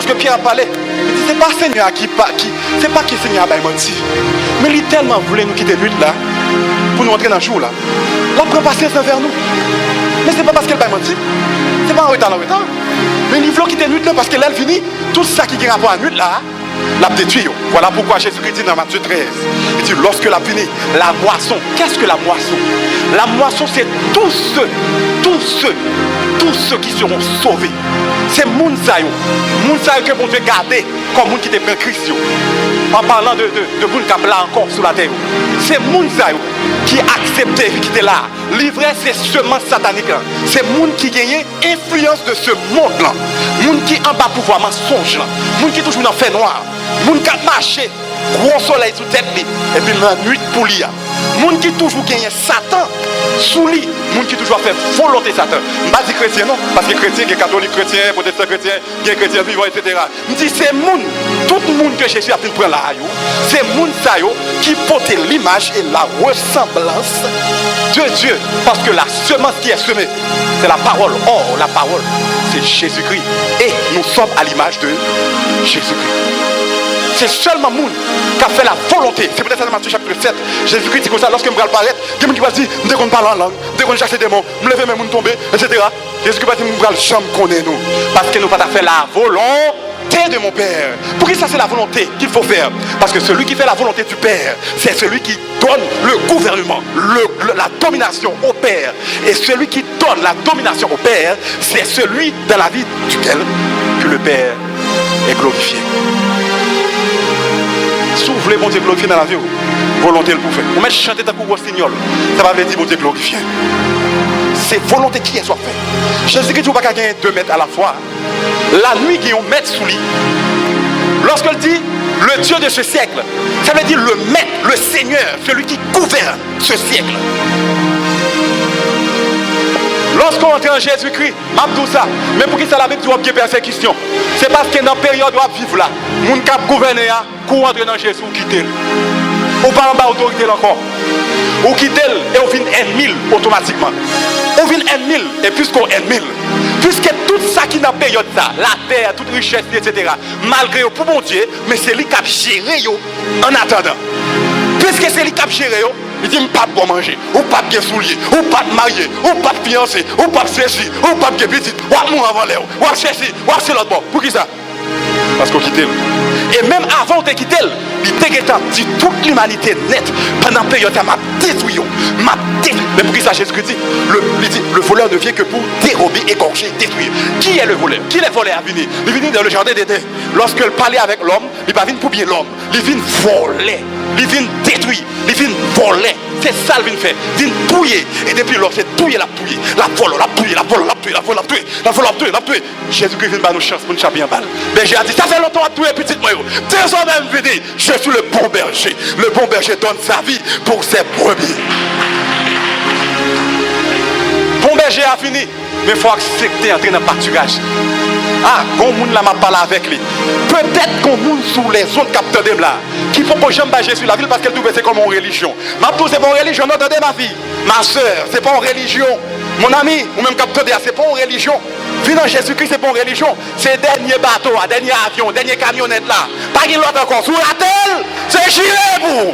Lorsque Pierre a parlé, il dit, c'est pas Seigneur c'est pas que Seigneur a menti. Mais il tellement voulait nous quitter de nuit là, pour nous entrer dans le jour là. La prend patience envers nous. Mais c'est pas parce qu'elle a menti. C'est pas en retard. Mais il veut quitter la nuit là parce qu'elle finit. Tout ça qui a rapport à la nuit là, l'a détruit. Voilà pourquoi Jésus-Christ dit dans Matthieu 13, il dit, lorsque la fini, la moisson. Qu'est-ce que la moisson? La moisson, c'est tous ceux qui seront sauvés. C'est Mounsayo que bon Dieu gardé comme monde qui te prend Christ. En parlant de monde qui là encore sur la terre. C'est Mounsayo qui acceptait qui était là. Livré c'est semences sataniques. C'est monde qui gagne influence de ce monde là. Monde qui en bas pouvoir mensonge là. Monde qui toujours dans fait noir. Monde qui a marché gros soleil sous tête et puis la nuit pour lui. Monde qui toujours gagne Satan sous lui. Monde qui toujours fait volonté Satan. Je ne pas dire chrétien non, parce que chrétien, il y a catholique chrétien, protestant chrétien, il y a chrétien vivant, etc. Je dis c'est monde, tout le monde que Jésus a pris pour là, c'est monde qui porte l'image et la ressemblance de Dieu. Parce que la semence qui est semée, c'est la parole. Or, la parole, c'est Jésus-Christ. Et nous sommes à l'image de Jésus-Christ. C'est seulement le monde qui a fait la volonté. C'est peut-être ça dans Matthieu chapitre 7. Jésus-Christ dit comme ça, lorsque je vais apparaître, il y a des gens qui vont dire, dès qu'on parle en langue, dès qu'on chasse des démons, je lever mes gens tomber, etc. Jésus-Christ va dire, je vais jamais connaître nous. Parce que nous n'avons pas fait la volonté de mon Père. Pour qui ça c'est la volonté qu'il faut faire? Parce que celui qui fait la volonté du Père, c'est celui qui donne le gouvernement, la domination au Père. Et celui qui donne la domination au Père, c'est celui dans la vie duquel que le Père est glorifié. Si vous voulez bon Dieu glorifié dans la vie, volonté le pour faire. Vous mettez chanter d'un coup rossignol, ça va dire bon Dieu glorifié. C'est volonté qui est soit fait. Jésus-Christ ne peut pas gagner 2 mètres à la fois. La nuit, il y a 1 mètre sous lui. Lorsqu'il dit le Dieu de ce siècle, ça veut dire le maître, le Seigneur, celui qui gouverne ce siècle. Lorsqu'on entre en Jésus-Christ, tout ça, mais pour qui ça la Bible dit qu'il y a persécution? C'est parce que dans la période où on vit là, les gens qui gouvernent, pour entrer dans Jésus, ou quitter. Ou pas en bas autorité encore. Ou quitter et on vient ennemi automatiquement. On vient ennemi et puisqu'on ennemi. Puisque tout ça qui est dans la période là, la terre, toute richesse, etc., malgré pour mon Dieu, mais c'est lui qui a géré en attendant. Puisque c'est lui qui a géré, il dit pas de bon manger, ou pas de soulier, ou pas de marié, ou pas de fiancé, ou pas de ceci, ou pas de petit, ou à mon avant l'air, ou à ceci, ou à c'est l'autre bord. Pour qui ça? Parce qu'on quitte. Et même avant de quitter, il t'a dit toute l'humanité nette pendant la période m'a détruit. Mais pour qui ça Jésus dit le voleur ne vient que pour dérober, égorger, détruire. Qui est le voleur? Qui est le voleur à venir? Il vient dans le jardin d'Éden. Lorsqu'il parlait avec l'homme, il ne vient pas pour bien l'homme. Il vient voler. Il vient détruire. Il vient voler. C'est ça qu'il vient faire. Il vient touiller. Et depuis lors, c'est touiller, la touiller. La voler, la touiller, la voler, la touiller, la voler, la touiller. La voler, la touiller, la touiller. Jésus-Christ vient nous chance pour nous chaper en balle. Berger a dit, ça fait longtemps à touiller petit moi. Désormais, il dit, je suis le bon berger. Le bon berger donne sa vie pour ses brebis. Bon berger a fini. Mais il faut accepter d'entrer dans le pâturage. Ah, quand moun là m'a parlé avec lui. Peut-être qu'on moun sous les autres capteurs de là qui font que j'aime Jésus la ville parce qu'elle trouve c'est comme une religion. Ma tout c'est pas une religion, non, attendez ma fille. Ma soeur, c'est pas une religion. Mon ami, ou même capteur de c'est pas une religion. Venant Jésus-Christ, c'est pas une religion. C'est dernier bateau, dernier avion, dernier camionnette là. Pas qu'il l'autre encore. Sous la telle, c'est gilet vous.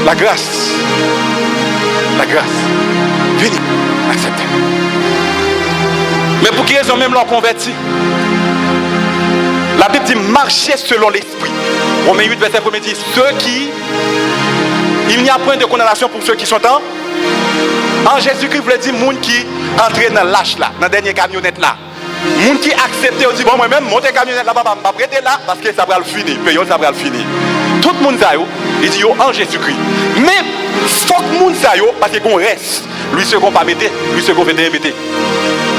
La grâce. La grâce. Venez, acceptez. Mais pour qui raison même l'ont converti? La Bible dit marcher selon l'esprit. Romains 8, verset 1 dit ceux qui. Il n'y a point de condamnation pour ceux qui sont en Jésus-Christ voulait dire moun qui entre dans l'âge là, dans la dernière camionnette là. Moun qui accepte, on dit bon moi-même monter camionnette là, pas prêter là parce que ça va le finir, période ça va le finir. Tout le monde ça yo, il dit yo en Jésus-Christ. Mais faut que moun ça yo parce qu'on reste. Lui ce qu'on pas mettre, lui ce qu'on veut mettre.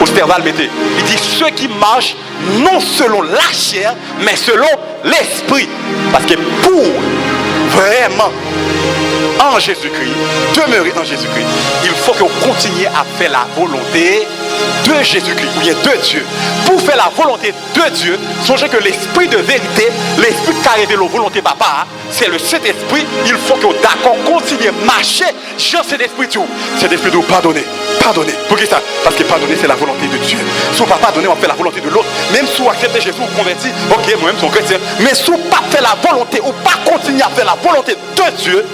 Au sterval mettre. Il dit ceux qui marchent non selon la chair, mais selon l'esprit. Parce que pour vraiment en Jésus-Christ, demeurer en Jésus-Christ, il faut qu'on continue à faire la volonté de Jésus-Christ, ou bien de Dieu, pour faire la volonté de Dieu, songez que l'esprit de vérité, l'esprit qui a révélé la volonté de papa, c'est le Saint-Esprit. Il faut que d'accord continuer à marcher. Jean, cet esprit tout. Cet esprit de pardonner. Pardonner. Pour qui ça? Parce que pardonner, c'est la volonté de Dieu. Si on ne peut pas pardonner, on fait la volonté de l'autre. Même si on accepte Jésus, on convertit, ok, moi-même, je suis chrétien. Mais si on ne peut pas faire la volonté, ou pas continuer à faire la volonté de Dieu,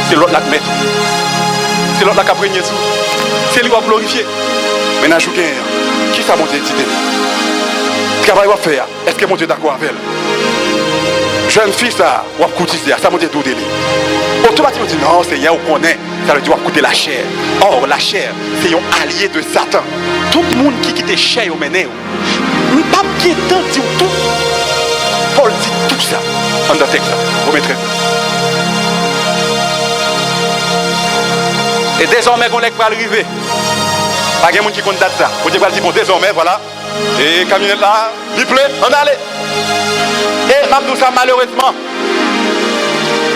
c'est l'autre là qui met. C'est l'autre là qui a prégné tout. C'est lui qui va glorifier. Maintenant, je suis qui ça, mon Dieu, dit? Qu'est-ce qu'il va faire? Est-ce que mon Dieu est d'accord avec elle? Jeune fille, ça, ou coûter ça, mon Dieu, d'où délire. Automatiquement, on dit non, c'est hier, on connaît. Ça veut dire qu'on coûter la chair. Or, la chair, c'est un allié de Satan. Tout le monde qui quitte chair au mené, ne pas qui est tant dit tout. Paul dit tout ça. En dans le texte, vous mettrez. Et désormais, on est pas arrivé. Pas de monde qui compte date ça. Vous dites, bon, désormais, voilà. Et camionnette là, il plaît, on allait. Et maintenant, ça, malheureusement,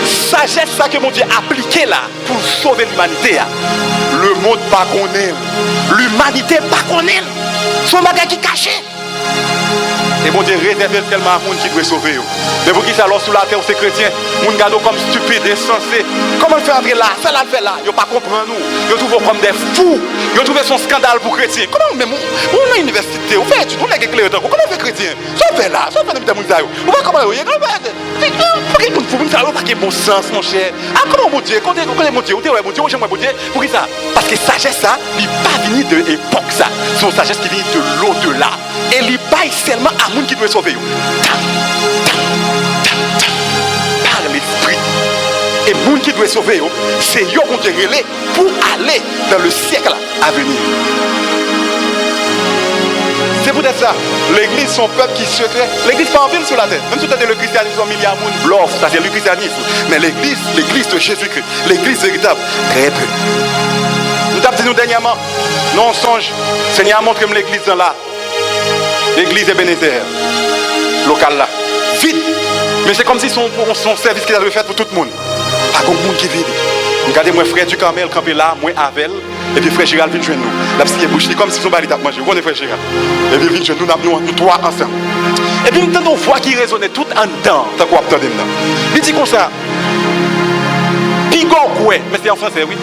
sagesse ça que mon Dieu a appliqué là pour sauver l'humanité. Le monde pas connaît. L'humanité pas connaît. Son bagage qui caché. Et mon Dieu réserve tellement à monde qui doit sauver. Mais vous qui ça alors sous la terre, c'est chrétien, on garde comme stupide, insensé. Comment faire entrer là? Ça l'a fait là. Ils ne pas comprendre nous. Ils trouvent comme des fous. Ils trouvent son scandale pour chrétien. Comment même on a une université, on fait études, on est éclairé. Comment on fait chrétien? Ça fait là, ça fait des gens. On va comment il y a pas de bon sens, mon cher. Ah, comment mon Dieu? Quand mon Dieu, mon Dieu, j'aime mon Dieu. Pour qui ça? Parce que sagesse, ça, il n'est pas venu de l'époque, ça. C'est une sagesse qui vient de l'au-delà. Et il baille seulement à monde qui doit sauver. Par l'esprit. Et monde qui doit sauver, c'est eux qu'on doit relais pour aller dans le siècle à venir. C'est peut-être ça. L'église, son peuple qui est secret. L'église pas en ville sur la terre. Même si tu le christianisme, un milliard de monde bluff, ça c'est le christianisme. Mais l'église de Jésus-Christ, l'église véritable, très peu. Nous avons dit nous dernièrement, non, on songe. Seigneur montre l'église dans là. L'église Ebenezer, local là. Vite. Mais c'est comme si son service qu'il avait fait pour tout le monde. Pas comme monde qui vide. Regardez, moi, frère du Carmel, campé là, moi, avec. Et puis frère Gérald vient joindre nous. La petite bouche, comme si son mari t'a mangé. Vous connaissez frère Gérald. Et puis il vient joindre nous trois ensemble. Et puis nous avons une voix qui résonnait tout en dedans. Tant qu'on attendait là. Il dit comme ça. Pigon quoi, mais c'est en français, oui.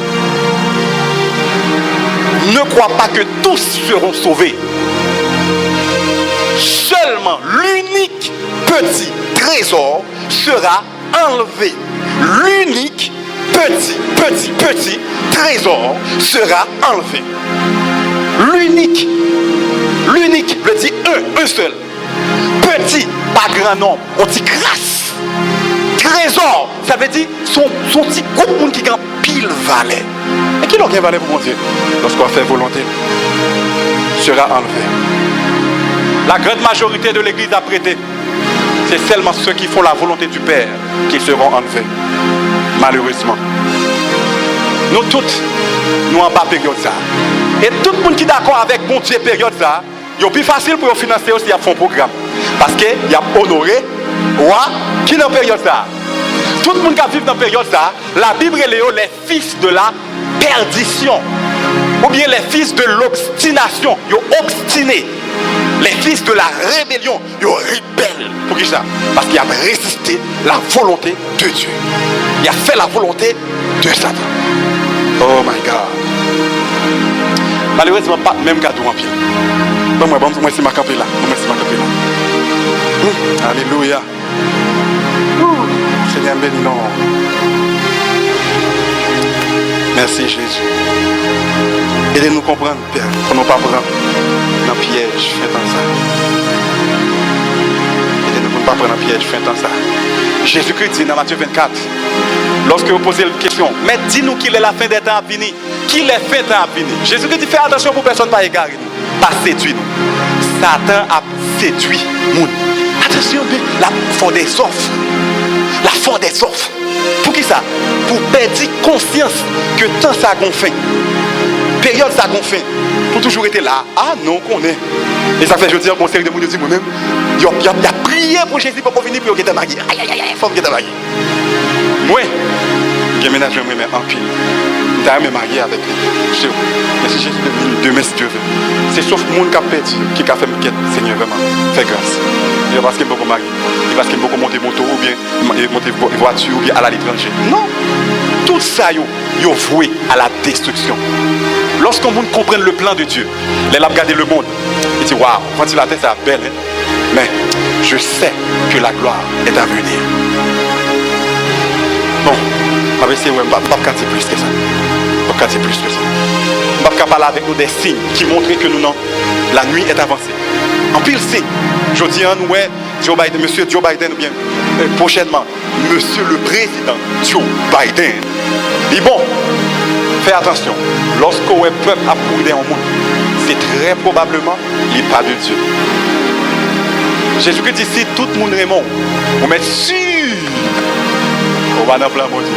Ne crois pas que tous seront sauvés. Seulement l'unique petit trésor sera enlevé. L'unique petit trésor sera enlevé. L'unique, je dis un seul. Petit, pas grand nombre, on dit grâce. Trésor, ça veut dire son petit groupe de monde qui a pile valet. Et qui n'a rien valet pour mon Dieu? Lorsqu'on fait volonté, sera enlevé. La grande majorité de l'église a prêté. C'est seulement ceux qui font la volonté du Père qui seront enlevés. Malheureusement. Nous toutes, nous en bas période ça. Et tout le monde qui est d'accord avec mon Dieu période ça, il est plus facile pour financer aussi à fond programme. Parce qu'il y a honoré, roi, qui est dans la période ça. Tout le monde qui vit dans la période ça, la Bible est les fils de la perdition. Ou bien les fils de l'obstination. Ils sont obstinés. Les fils de la rébellion, ils rebellent. Pour qui ça? Parce qu'il a résisté la volonté de Dieu. Il a fait la volonté de Satan. Oh my God. Malheureusement, pas même cadeau en pied. Bon, moi, c'est ma campé là. Alléluia. Seigneur, bénis non. Merci Jésus. Aidez-nous comprendre, Père, pour ne pas prendre dans le piège, faites en ça. Aidez-nous pour ne pas prendre dans le piège, faites en ça. Jésus-Christ dit dans Matthieu 24, lorsque vous posez la question, mais dis-nous qu'il est la fin des temps à venir. Qu'il est fin des temps à venir. Jésus-Christ dit, fais attention pour personne pas égarer nous, pas séduire nous. Satan a séduit nous. Attention, la force des offres. La force des offres. Pour qui ça? Pour perdre conscience que tant ça a fait. Période ça a fait. Pour toujours être là. Ah non, qu'on est. Et ça fait, je veux dire, conseil de mon Dieu moi-même. Il a prié pour Jésus pour venir pour qu'il te marie. Aïe, aïe, aïe, il faut qu'il te marie. Moi, je ménage moi-même en pile. Je suis marié avec lui. Mais si Jésus est venu demain, si Dieu veut. C'est sauf le monde qui a perdu, qui a fait me quitter, Seigneur, vraiment. Fais grâce. Et parce qu'il est beaucoup marié, et parce qu'il est beaucoup monté moto, ou bien monter voiture, ou bien à l'étranger. Non. Tout ça, il est voué à la destruction. Lorsqu'on comprend le plan de Dieu, les a regardé le monde, il dit waouh, quand il a tête, c'est belle, hein? Mais je sais que la gloire est à venir. Bon, je vais essayer de ne pas canter plus que ça. Je ne vais pas plus que ça. Je ne vais pas parler avec nous des signes qui montrent que nous, non, la nuit est avancée. En pile signe, je dis à nous, ouais, Joe Biden, monsieur Joe Biden, ou bien prochainement, monsieur le président Joe Biden. Et bon, fais attention, lorsque le peuple a pourri en monde, c'est très probablement il n'est pas de Dieu. Jésus-Christ dit, si tout le monde est mort, on met sûr, on va dans le plan mon Dieu.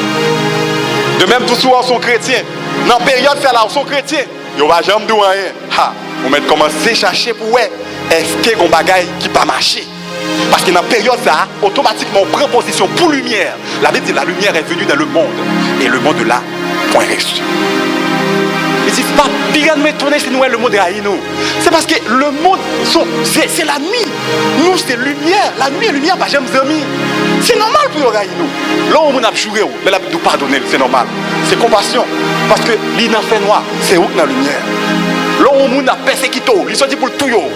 De même, tous ceux qui sont chrétiens, dans la période, c'est là, ils sont chrétiens, ils ne vont jamais dire rien. On va commencer à chercher pour voir, est-ce qu'il y a un bagage qui ne pas marcher. Parce que dans la période, ça, automatiquement, on prend position pour lumière. La Bible dit la lumière est venue dans le monde. Et le monde là, point reçu. Il dit, c'est pas bien de m'étonner si nous, le monde est haï nous. C'est parce que le monde, c'est la nuit. Nous, c'est lumière. La nuit et lumière, pas jamais amis. C'est normal pour nous haï nous. Là, on a joué, mais la Bible nous pardonner, c'est normal. C'est compassion. Parce que l'île fait noir, c'est où dans la lumière. Là, on a persécuté, ils sont dit pour le tout. Non,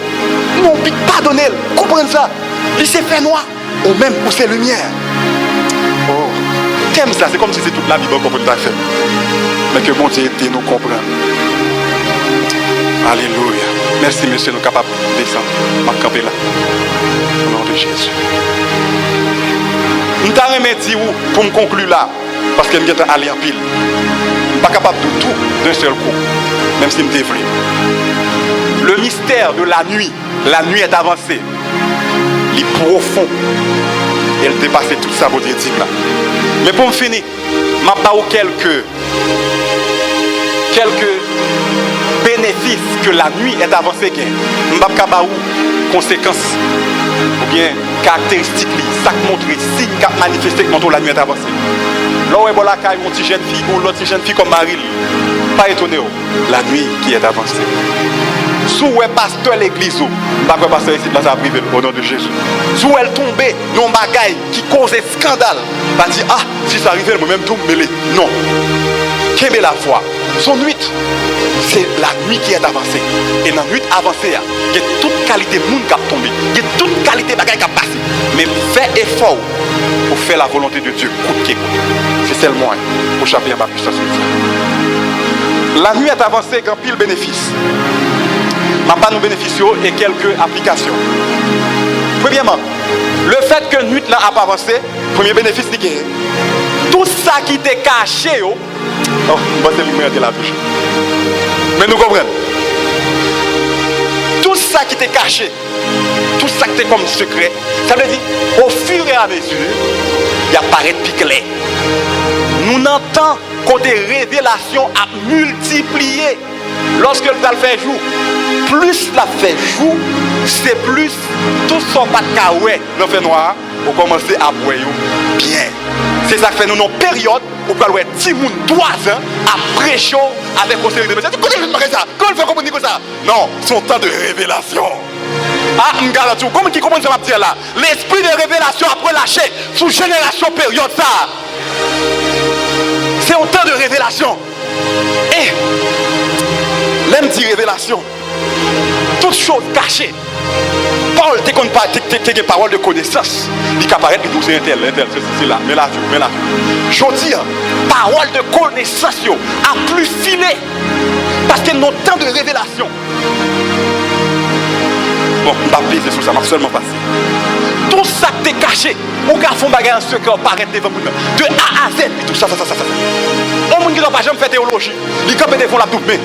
on ne peut pas donner, comprenez ça. Il s'est fait noir, ou même où c'est lumière. Oh, t'aimes ça, c'est comme si c'est toute la Bible qu'on peut faire. Mais que mon Dieu était nous comprendre. Alléluia. Merci, monsieur, nous sommes capables de descendre. Je vais camper là. Au nom de Jésus. Je t'ai remercié pour me conclure là, parce que je suis allé en pile. Je ne suis pas capable de tout d'un seul coup, même si je me développe. Le mystère de la nuit est avancée. Il est profond. Elle dépasse tout ça, votre dire là. Mais pour me finir, je vais vous quelques bénéfices que la nuit est avancée. Je ne vais pas vous conséquences ou bien caractéristiques, ça qui montre, signes qui manifestent que la nuit est avancée. Là où il y a une petite jeune fille ou l'autre jeune fille comme Marie, pas étonné, la nuit qui est avancée. Si vous êtes pasteur l'église, je ne sais pas pasteur ici dans sa privée au nom de Jésus. Si vous êtes tombé dans un bagage qui cause un scandale, vous allez dire, ah, si ça arrive, moi-même tout me mêler. Non. Quelle est la foi? Son nuit, c'est la nuit qui est avancée. Et dans la nuit avancée, il y a toute qualité de monde qui a tombé. Il y a toute qualité de bagage qui a passé. Mais fais effort pour faire la volonté de Dieu. Coûte qui coûte. C'est seulement pour échapper à ma puissance. La nuit est avancée, grand pile bénéfice. Je ne vais pas nous bénéficier et quelques applications. Premièrement, le fait que la nuit n'a pas avancé, premier bénéfice, c'est que tout ça qui était caché, oh, c'est lumière de la touche. Mais nous comprenons. Tout ça qui était caché, tout ça qui était comme secret, ça veut dire, au fur et à mesure, il apparaît plus clair. Nous n'entendons que des révélations à multiplier. Lorsque le tal fait jour, plus la fait jour, c'est plus tout son pas de caouet dans le fait noir, pour commencer à boire bien. C'est ça qui fait nous une période où nous avons 10 moun 3 ans à prêcher avec une série de messages. Comment on fait comprendre comme ça? Non, c'est un temps de révélation. Ah, m'gala tout, comment qui comprend ça m'a dit là? L'esprit de révélation après lâché sous génération période ça. C'est un temps de révélation. Et l'aime dit révélation. Toutes choses cachées. Paul t'es une parole de connaissance. Il qui apparaît, il dit c'est c'est là, mais là. Je dis, parole de connaissance a plus filé. Parce que nos temps de révélation. Bon, je ne vais pas peser sur ça, je vais seulement passer. Tout ça qui est caché, ou qui a fait un bagage en secret, paraît devant nous. De A à Z, et tout ça. On ne peut pas jamais faire théologie. Les camps devant la double, mais.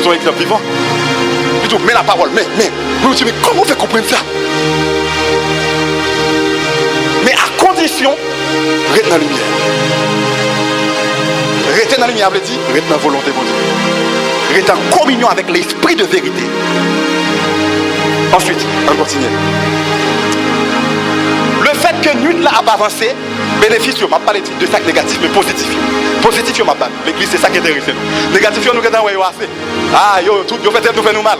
Ils ont un exemple vivant. Mais la parole, mais comment on fait comprendre ça? Mais à condition, rester dans la lumière. Rester dans la lumière veut dire, rester dans la volonté de Dieu. Rester en communion avec l'esprit de vérité. Ensuite, on continue. Le fait que nuit là a avancé, bénéfice, je ne parle pas de ça négatif, mais positif. Positif, je ne parle pas. L'église, c'est ça qui intéresse nous. Négatif, nous regardons assez. Ah, yo fait nous fait nous mal.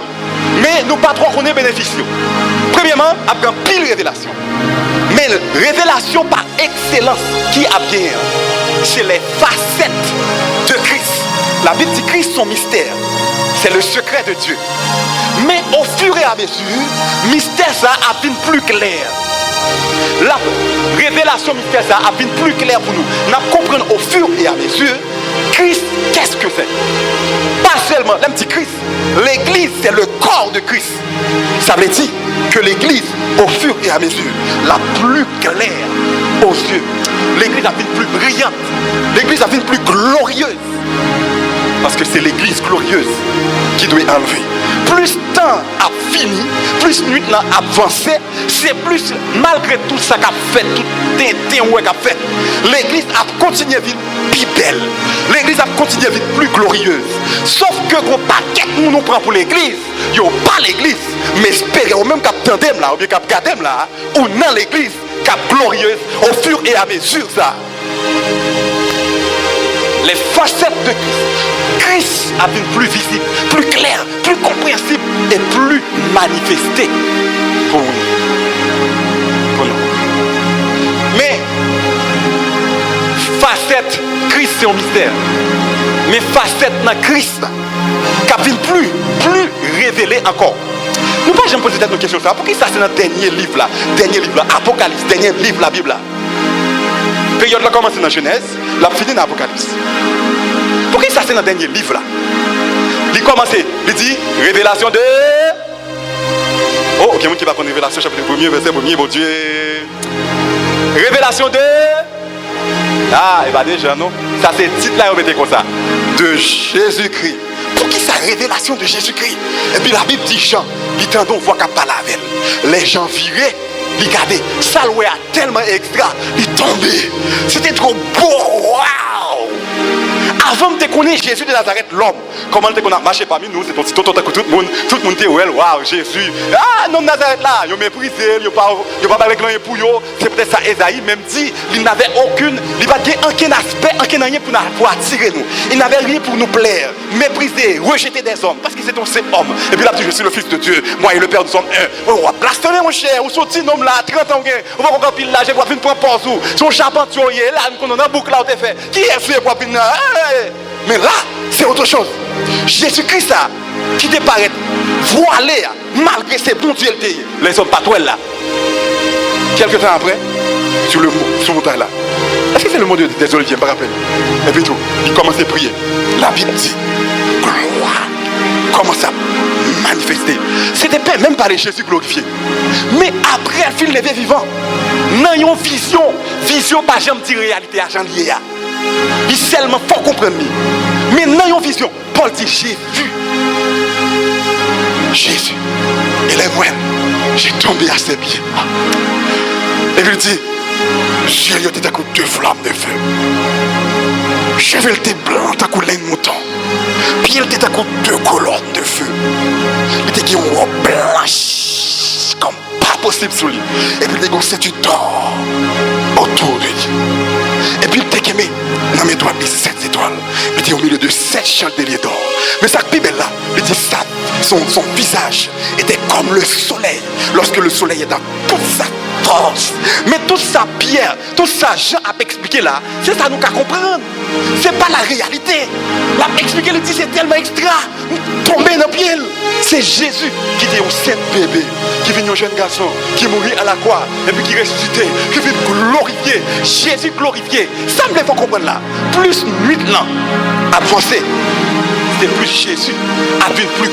Mais nous pas trop connaître bénéfice. Premièrement, après un pile révélation. Mais révélation par excellence qui a bien, c'est les facettes de Christ. La Bible dit Christ son mystère. C'est le secret de Dieu. Mais au fur et à mesure, mystère ça a été plus clair. La révélation mystère ça a été plus clair pour nous. Nous comprenons au fur et à mesure Christ, qu'est-ce que c'est? Pas seulement le petit Christ. L'église, c'est le corps de Christ. Ça veut dire que l'église, au fur et à mesure, la plus claire aux yeux, l'église a été plus brillante. L'église a été plus glorieuse. Parce que c'est l'église glorieuse qui doit enlever. Plus temps a fini, plus nuit a avancé, c'est plus malgré tout ça qu'a fait, tout témoin qu'a fait. L'église a continué à vivre plus belle. L'église a continué à vivre plus glorieuse. Sauf que gros paquet nous nous prend pour l'église, yo pas l'église, mais espérons même qu'à tandem là, ou bien qu'à gardem là, ou dans l'église, qu'à glorieuse au fur et à mesure ça. Les facettes de Christ a été plus visible, plus clair, plus compréhensible et plus manifesté pour nous. Mais facette Christ c'est un mystère. Mais facette dans Christ qui a été plus révélé encore. Nous pas jamais poser cette question ça. Pourquoi ça c'est dans le dernier livre là, Apocalypse, dernier livre la Bible là. Période là commence dans Genèse, la finit dans Apocalypse. Pourquoi ça c'est dans le dernier livre là? Il commence, il dit révélation de. Oh, ok, qui va prendre révélation chapitre 1er, verset 1er, mon Dieu. Révélation de. Ah, et bien déjà non. Ça c'est titre là, on mettait comme ça. De Jésus-Christ. Pour qui ça révélation de Jésus-Christ? Et puis la Bible dit Jean, il tendon voit qu'à parler avec elle. Les gens viraient. Regardez, ça loué a tellement extra, il tombait. C'était trop beau, waouh! Avant de connaître Jésus de Nazareth, l'homme, comment on a marché parmi nous, c'est ton petit tout le monde était waouh, Jésus. Ah, non, Nazareth là, ils ont méprisé, ils n'ont pas avec l'un pour eux. C'est peut-être ça, Esaïe même dit, il n'avait aucun aspect, aucun rien pour attirer nous. Il n'avait rien pour nous plaire, mépriser, rejeter des hommes, parce que c'est un seul homme. Et puis là, je suis le Fils de Dieu, moi et le Père nous sommes un. On va blasphémer mon cher, on sortit un homme là, 30 ans, on va encore pile là, j'ai pas venir prendre pause, son charpentier là, on a un boucle là, on t'a fait. Qui est ce pour venir là? Mais là, c'est autre chose. Jésus-Christ qui te paraît voilé, malgré ses bons dieux, les hommes patouels là. Quelque temps après, sur le montagne là. Est-ce que c'est le mot des Oliviers, je me rappelle? Et puis tout, il commence à prier. La Bible dit, gloire, commence à manifester. C'était même pas les Jésus glorifié. Mais après, il fil levé vivant. Dans une vision pas jamais dit réalité à Jean lié. Il seulement faut comprendre. Mais dans une vision, Paul dit j'ai vu Jésus. Il est moi. J'ai tombé à ses pieds. Et il dit j'ai eu à coup deux flammes de feu. Cheveux étaient blancs à coup de mouton. Puis il était à coup deux colonnes de feu. Il était une robe blanche comme pas possible sous lui. Et puis il était une ceinture d'or autour de lui. Et puis il était aimé dans mes doigts de 7 étoiles. Il était au milieu de 7 chandeliers d'or. Mais sa Bible là, il dit ça, son visage était comme le soleil. Lorsque le soleil est dans toute sa force. Mais toute sa pierre, tout ça, Jean a expliqué là, c'est ça nous qu'à comprendre. C'est pas la réalité. L'a expliqué, il dit c'est tellement extra. Tomber dans le pied. C'est Jésus qui était au saint bébé, qui vient un jeune garçon, qui mourit à la croix, et puis qui ressuscité, qui vient glorifier. Jésus glorifié. Ça me fait comprendre là. Plus nuit là, avancé. C'est plus Jésus a vu plus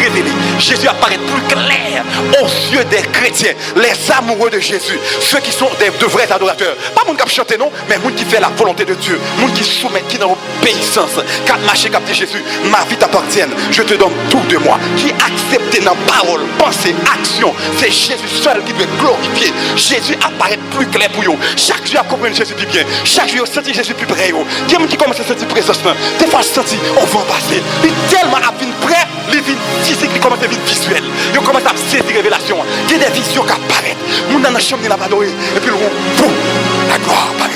révélé. Jésus apparaît plus clair aux yeux des chrétiens, les amoureux de Jésus, ceux qui sont de vrais adorateurs. Pas monde qui chante non, mais monde qui fait la volonté de Dieu, monde qui soumet, qui dans l'obéissance, qui a marché, qui a dit Jésus, ma vie t'appartient, je te donne tout de moi, qui accepte dans parole, pensée, action. C'est Jésus seul qui doit glorifier. Jésus apparaît plus clair pour vous. Chaque jour, à comprendre Jésus plus bien. Chaque jour, sentir Jésus plus près. Il y a des gens qui commencent à sentir présence. Des fois, sentir on va en passer. Il est tellement à venir près, il vient physique, il commence à venir visuel. Il commence à saisir révélation. Il y a des visions qui apparaissent. Nous dans la chambre, il a adoré. Et puis, boum, la gloire paraît.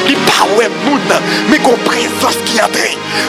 Il pas ouais monde, mais qu'on présence qui entre.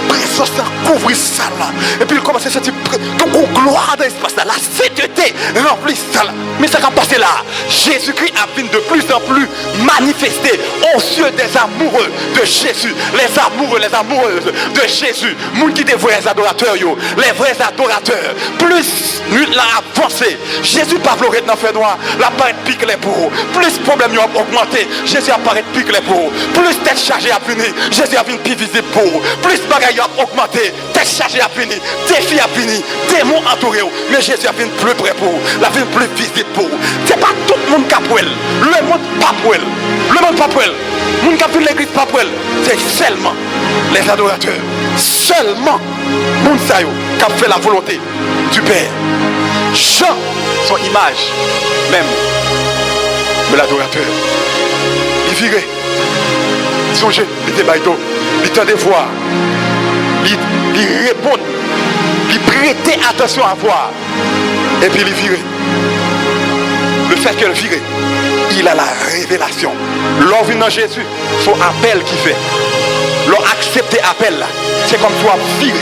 Présence couvre ça là. Et puis il commence à sentir qu'on gloire dans l'espace là. La sainteté remplit ça là. Mais ça va passer là. Jésus-Christ a fini de plus en plus manifesté aux yeux des amoureux de Jésus. Les amoureuses de Jésus. Moun qui des vrais adorateurs yo. Les vrais adorateurs. Plus nuit là avancé. Jésus pas pleuré dans le fait noir. La paraît pique les pour. Plus problème yo a augmenté. Jésus apparaît pique les pour. Plus tête chargée à fini. Jésus a venu plus visible pour. Plus bagaille a augmenté. Tête chargée à fini. Défi à fini. Démon entouré. Mais Jésus a venu plus près pour. La vie plus visible pour. C'est pas tout le monde qui a pour elle. Le monde pas pour elle. Le monde pas pour elle. Le monde qui a vu l'église pas pour elle. C'est seulement les adorateurs. Seulement monde ça yo qui a fait la volonté du Père. Jean, son image même de l'adorateur. Il virait. Songez, il était baïto. Il tendait voir. Il répond. Il prêtait attention à voir. Et puis il virait. Le fait qu'elle virait, il a la révélation. L'on vient dans Jésus, son appel qu'il fait. L'on accepte l'appel là. C'est comme toi viré.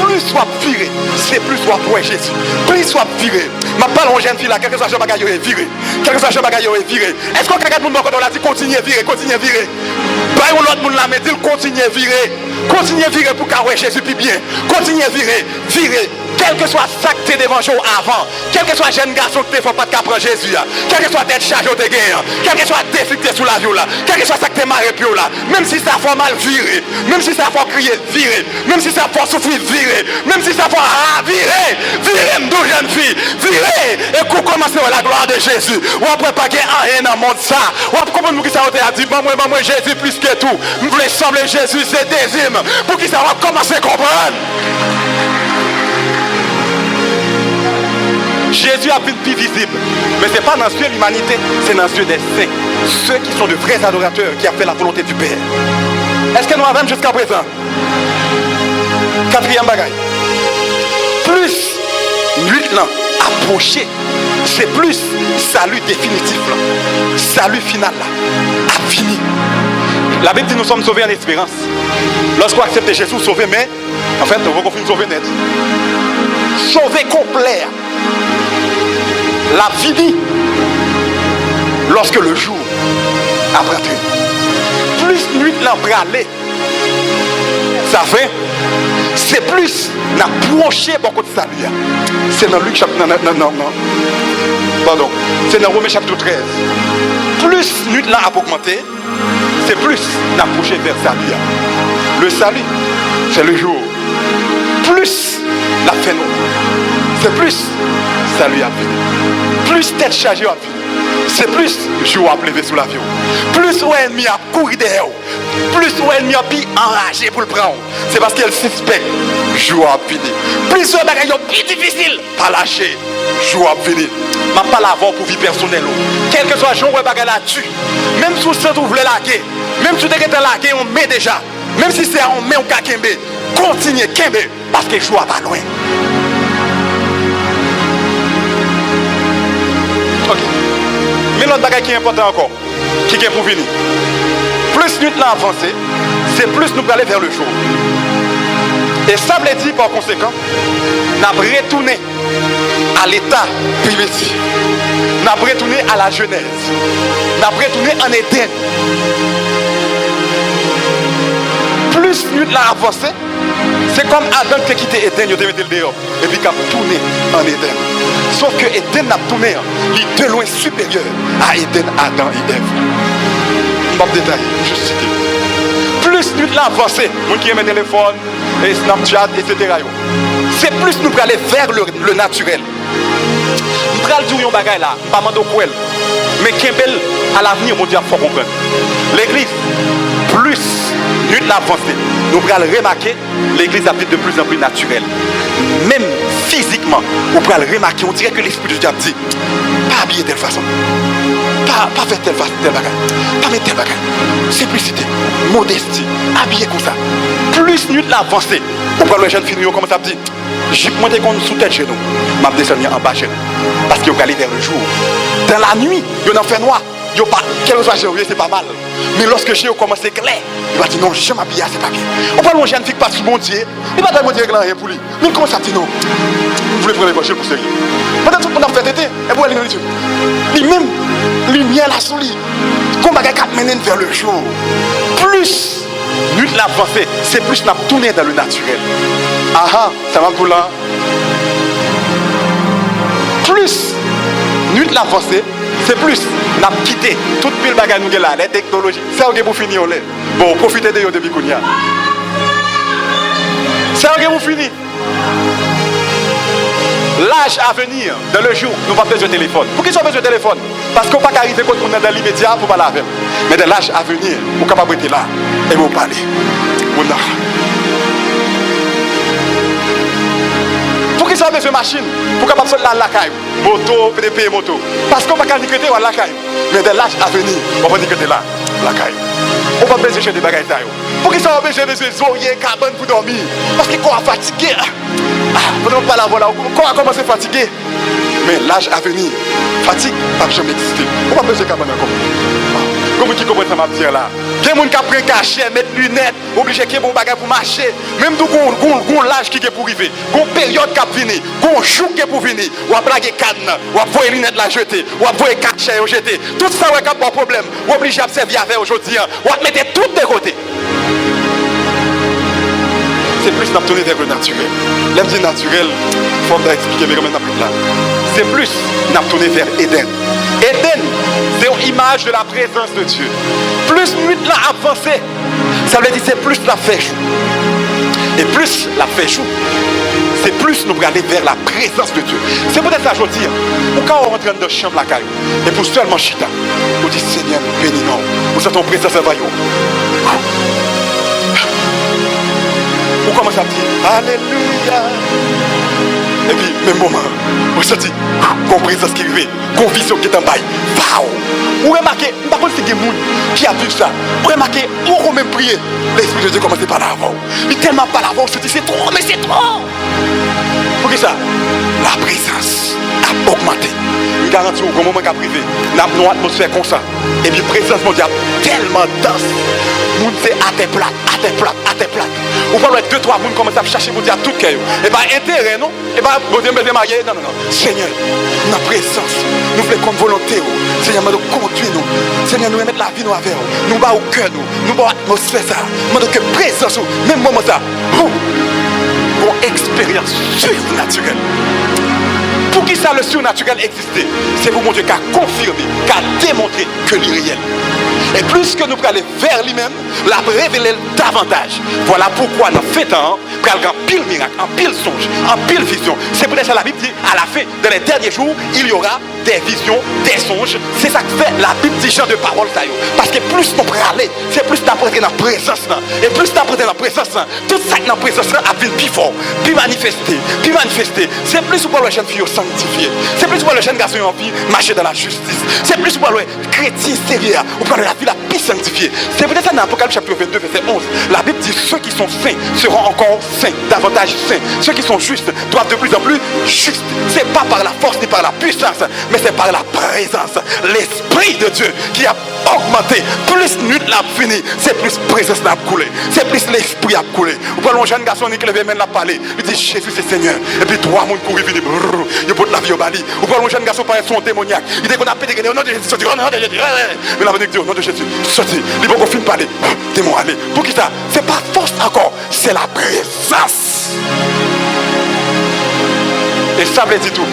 Plus soit viré, c'est plus soit pour Jésus. Plus soit viré. Ma parole aux jeunes filles là, quelque soit je bagaille viré. Quelque soit je bagaille viré. Est-ce qu'on regarde mon monde quand on a dit continuez virer, continuez virer. Pas un autre monde là mais dit continuez virer. Continuez virer pour qu'à Jésus puis bien. Continuez virer, virer. Quel que soit ça que tu es devant jour avant, quel que soit jeune garçon que tu ne faut pas prendre Jésus, quel que soit tête chargée de guerre, quel que soit défi que tu es sous la vie, quel que soit ça que tu es marré puis là, même si ça fait mal virer, même si ça fait crier virer, même si ça fait souffrir virer, même si ça fait virer, virer deux jeunes filles, virer, et qu'on commence à la gloire de Jésus. Ou après pas qu'il y a rien dans le monde ça, ou après comment qui ça a dit, moi Jésus plus que tout, vous voulez sembler Jésus c'est deuxième, pour qui ça va commencer à comprendre. Jésus a une vie visible, mais ce n'est pas dans le ciel de l'humanité, c'est dans le ciel des saints, ceux qui sont de vrais adorateurs, qui ont fait la volonté du Père. Est-ce que nous avons jusqu'à présent? Quatrième bagaille. Plus nuit là, approché, c'est plus salut définitif là, salut final là, a fini. La Bible dit nous sommes sauvés en espérance. Lorsqu'on accepte Jésus, sauvé, mais en fait, on va finir sauvé net. Sauvé complet. La fini lorsque le jour a pris. Plus nuit l'a bralé, ça fait, c'est plus n'approché beaucoup de salut. C'est dans Luc chapitre c'est dans Romains chapitre 13. Plus nuit là a augmenté, c'est plus n'approché vers salut. Le salut, c'est le jour. Plus la fin, c'est plus salut a fini. Plus tête chargée a fini. C'est plus jour à lever sous l'avion. Plus où ennemi a couru derrière. Plus où ennemi a pi enragé pour le prendre. C'est parce qu'elle suspecte. Jour à fini. Plus où ennemi a plus difficile. Pas lâcher. Jour à fini. Je ne pas l'avoir pour vie personnelle. Quel que soit le jour où elle la tue. Même si vous voulez laguer. Même si vous êtes lagué, on met déjà. Même si c'est on met au cas Kembe. Continuez Kembe. Parce que jour pas loin. Ok. Mais l'autre bagage qui est important encore, qui est pour venir. Plus nuit l'a avancé, c'est plus nous aller vers le jour. Et ça veut dire par conséquent, nous avons retourné à l'état primitif. Nous avons retourné à la Genèse. Nous avons retourné en Éden. Plus nuit l'a avancé, c'est comme Adam qui a quitté Éden, il a mis le dehors. Et puis il a tourné en Éden. Sauf que Éden a tourné, il est de loin supérieur à Éden, Adam et Ève. Je ne vais pas détailler, juste citer. Plus nous l'avons avancé, nous qui aimons le téléphone, et Snapchat, etc. C'est plus nous aller vers le naturel. Nous allons dire un bagage là, pas mal de quoi. Mais Kembel, à l'avenir, mon Dieu, il faut comprendre. L'église, plus nous l'avons avancé, nous allons remarquer l'église a été de plus en plus naturelle. Même physiquement, vous pouvez le remarquer, on dirait que l'Esprit de Dieu a dit, pas habiller de telle façon, pas faire telle façon, tel bagage, pas mettre tel bagage, simplicité, modestie, habiller comme ça. Plus nous l'avancé, vous pouvez le jeune fille, comme ça dit, je vais monter comme sous tête chez nous, je vais descendre en bas chez nous, parce qu'il faut aller vers le jour. Dans la nuit, il y a un fait noir, il n'y a pas, quel que soit janvier, c'est pas mal. Mais lorsque j'ai commencé clair, il va dire non, je m'habille à ce paquet. On parle de jeune fille pas sur mon Dieu. Il va dire mon Dieu rien pour lui. Mais comment ça dit non? Vous voulez prendre l'évangile pour sérieux? Peut-être qu'on a fait tété. Et pour aller dans Dieu. Lui-même, lumière la sous lui. Comme bagarre qui mène vers le jour. Plus nuit l'avancée, c'est plus n'a tourné dans le naturel. Ah, ça va pour là. Plus nuit l'avancée, c'est plus n'a quitté toute pile bagarre nous là, les technologies. C'est OK pour finir là. Bon, profitez de yo depuis qu'on y a. C'est OK pour finir. L'âge à venir, dans le jour, nous n'avons pas besoin de téléphone. Pour qui sont besoin de téléphone? Parce qu'on ne peut pas arriver quand on est dans l'immédiat pour parler avec. Mais dans l'âge à venir, vous êtes capable d'être là et vous parler. Pour qui sont besoin de machine? Pour capable de faire la caille. Moto, PDP, moto. Parce qu'on ne peut pas dire que la caille. Mais dans l'âge à venir, on va dire que là, la caille. On va besoin de bagages. Pour qui sont besoin de zoyer, carbone pour dormir? Parce qu'on est fatigué. Vous n'avez pas la voilà, on a commencé à fatiguer. Mais l'âge à venir, fatigue n'a jamais existé. On va pas besoin de carbone encore. Comment qui comprend ça m'a dit là? Il y a des gens qui prennent cachet, mettent lunettes, obligés de bon bagage pour marcher. Même d'où on l'âge qui est pour arriver, une période qui a fini, un jour qui est pour venir, ou à blaguer canne, ou à voir les lunettes la jeter, ou à voir les cachets jeter. Tout ça, on a pas de problème. Ou obligé à observer avec aujourd'hui, ou à mettre tout de côté. C'est plus n'a tourné vers le naturel. L'aime dit naturel, il faut expliquer mais comment n'a plus là. C'est plus n'a tourné vers Éden. Éden, c'est une image de la présence de Dieu. Plus nuit l'a avancé, ça veut dire c'est plus la fait jour. Et plus la fait jour, c'est plus nous aller vers la présence de Dieu. C'est peut-être ça que je veux dire. Ou quand on rentre dans la chambre la caille, et pour seulement chita, on dit Seigneur, bénis-nous. Nous sommes en présence de Dieu. Ou commence à dire Alléluia. Et puis, même moment, vous sentez qu'on présence qui arrive, qu'on vision qui est en bas. Vous remarquez, je ne sais pas si c'est des gens qui a vu ça. Vous remarquez, on même prier. L'Esprit de Dieu commence par l'avant. Il est tellement par l'avant, on se dit c'est trop, mais c'est trop. Pour que ça? La présence a augmenté. Je garantis au moment qui a privé, nous avons une atmosphère comme ça. Et puis, présence mondiale tellement dense. Moun c'est à tes plaques, à tes plaques, à tes plaques. Ou pas deux, trois moun commencent à chercher pour dire tout cœur. Et bien intérêt non? Et bien vous devez me marier. Non, non, non. Seigneur, notre présence, nous voulons comme volonté. Seigneur, nous conduis nous. Seigneur, nous mettre la vie nous avec nous. Nous bas au cœur nous bas l'atmosphère ça. Nous que présence, même moment ça. Une expérience surnaturelle. Pour qui ça le surnaturel existait? C'est pour mon Dieu qui a confirmé, qui a démontré que l'est réel. Et plus que nous allons aller vers lui-même, la révéler davantage. Voilà pourquoi nous faisons un pile miracle, un pile songe, un pile vision. C'est pour ça que la Bible dit, à la fin, dans les derniers jours, il y aura des visions, des songes. C'est ça que fait la Bible dit genre de parole. Parce que plus nous allons aller, c'est plus d'apprendre dans la présence. Et plus d'apprendre dans la présence, tout ça dans la présence a vu plus fort, plus manifesté, plus manifesté. C'est plus pour le jeune fille sanctifié. C'est plus pour le jeune garçon en vie marcher dans la justice. C'est plus pour le chrétien sérieux ou pour la vie la plus sanctifiée. C'est peut-être ça dans l'Apocalypse chapitre 22 verset 11. La Bible dit ceux qui sont saints seront encore saints, davantage saints. Ceux qui sont justes doivent de plus en plus justes. C'est pas par la force ni par la puissance, mais c'est par la présence, l'Esprit de Dieu qui a augmenté. Plus nuit l'a fini, c'est plus présence l'a coulé, c'est plus l'Esprit a coulé. Ou pas le jeune garçon qui lève même la parler, il dit Jésus c'est Seigneur. Et puis trois monde courir venir, il porte la vie au bali. Ou pas le jeune garçon paraît son démoniaque. Il dit qu'on a pété au nom de Jésus, au nom de Jésus. Mais la venue dit au nom de Jésus, sorti. Il faut qu'on finisse parler. Démon aller. Pour qui ça? C'est pas force encore, c'est la présence. Et ça veut dire tout.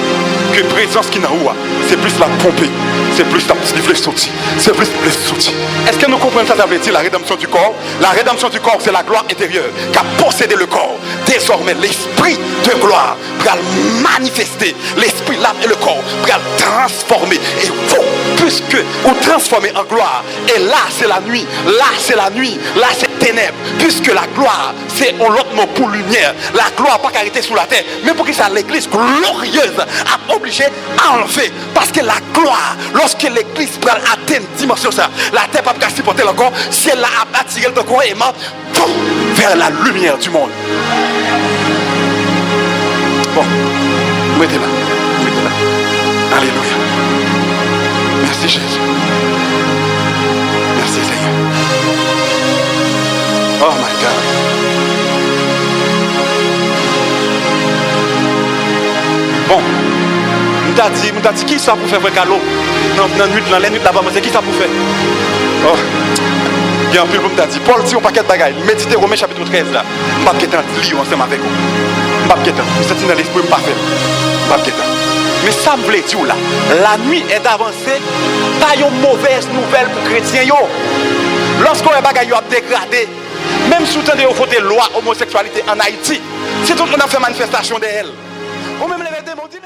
Que présence qui n'a pas, c'est plus la pomper, c'est plus la petite sortie, c'est plus les sorties. Est-ce que nous comprenons ça? Ça veut dire la rédemption du corps. La rédemption du corps, c'est la gloire intérieure qui a possédé le corps. Désormais, l'esprit de gloire va le manifester. L'esprit, l'âme et le corps va le transformer. Et vous, puisque vous transformez en gloire, et là c'est la nuit, là c'est la nuit, là c'est ténèbres, puisque la gloire, c'est un autre mot pour lumière. La gloire pas qu'arrêter sous la terre, mais pour que ça l'église glorieuse a obligé à enlever. Parce que la gloire, lorsque l'église prend atteindre dimension ça, la terre pas supporter encore, si elle a attiré le corps et vers la lumière du monde. Bon, mettez là, mettez là. Alléluia. Merci Jésus. Merci Seigneur. Oh my God. Bon, je t'ai dit qui ça pour faire vrai calot? Dans la nuit là-bas, c'est qui ça pour faire? Oh, il y a un peu pour me dire, Paul dit un paquet de bagailles, méditez Romains chapitre 13 là. Je ne vais pas lire ensemble avec vous. Je ne vais pas me sentir dans l'esprit, je ne vais pas faire. Mais ça me voulait dire là, la nuit est avancée, pas une mauvaise nouvelle pour les chrétiens. Lorsqu'on a des bagailles a dégradé, même sous le temps de loi homosexualité en Haïti, c'est tout le monde a fait manifestation d'elle. On même les démons dit,